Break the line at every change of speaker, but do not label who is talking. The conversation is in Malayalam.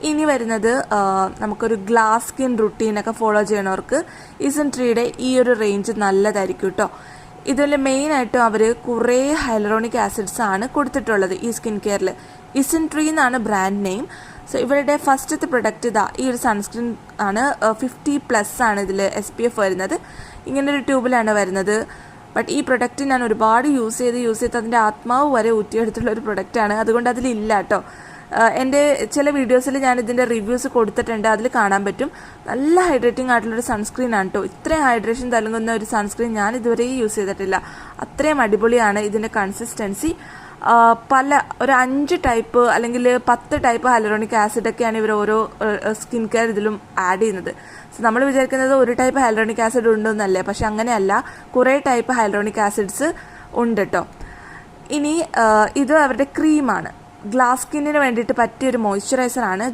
ഇനി വരുന്നത് നമുക്കൊരു ഗ്ലാസ് സ്കിൻ റുട്ടീനൊക്കെ ഫോളോ ചെയ്യണവർക്ക് ഇസൻ3യുടെ ഈ ഒരു റേഞ്ച് നല്ലതായിരിക്കും കേട്ടോ. ഇതിൽ മെയിനായിട്ടും അവർ കുറേ ഹൈലറോണിക് ആസിഡ്സ് ആണ് കൊടുത്തിട്ടുള്ളത് ഈ സ്കിൻ കെയറിൽ. ഇസൻ3 എന്നാണ് ബ്രാൻഡ് നെയിം. സോ ഇവരുടെ ഫസ്റ്റത്തെ പ്രൊഡക്റ്റ് ഈ ഒരു സൺസ്ക്രീൻ ആണ്. 50+ ആണ് ഇതിൽ SPF വരുന്നത്. ഇങ്ങനൊരു ട്യൂബിലാണ് വരുന്നത്. ബട്ട് ഈ പ്രൊഡക്റ്റ് ഞാൻ ഒരുപാട് യൂസ് ചെയ്ത് അതിൻ്റെ ആത്മാവ് വരെ ഊറ്റിയെടുത്തുള്ള ഒരു പ്രൊഡക്റ്റാണ്. അതുകൊണ്ട് അതിലില്ല കേട്ടോ. എൻ്റെ ചില വീഡിയോസിൽ ഞാൻ ഇതിൻ്റെ റിവ്യൂസ് കൊടുത്തിട്ടുണ്ട്, അതിൽ കാണാൻ പറ്റും. നല്ല ഹൈഡ്രേറ്റിംഗ് ആയിട്ടുള്ളൊരു സൺസ്ക്രീൻ ആണ് കേട്ടോ. ഇത്രയും ഹൈഡ്രേഷൻ നൽകുന്ന ഒരു സൺസ്ക്രീൻ ഞാൻ ഇതുവരെ യൂസ് ചെയ്തിട്ടില്ല. അത്രയും അടിപൊളിയാണ് ഇതിൻ്റെ കൺസിസ്റ്റൻസി. ഒരു 5 ടൈപ്പ് അല്ലെങ്കിൽ 10 ടൈപ്പ് ഹൈലറോണിക് ആസിഡൊക്കെയാണ് ഇവർ ഓരോ സ്കിൻ കെയർ ഇതിലും ആഡ് ചെയ്യുന്നത്. സോ നമ്മൾ വിചാരിക്കുന്നത് ഒരു ടൈപ്പ് ഹൈലറോണിക് ആസിഡ് ഉണ്ടെന്നല്ലേ, പക്ഷെ അങ്ങനെയല്ല, കുറേ ടൈപ്പ് ഹൈലറോണിക് ആസിഡ്സ് ഉണ്ട് കേട്ടോ. ഇനി ഇത് അവരുടെ ക്രീമാണ്. ഗ്ലാസ് സ്കിന്നിന് വേണ്ടിയിട്ട് പറ്റിയൊരു മോയ്സ്ചറൈസറാണ്.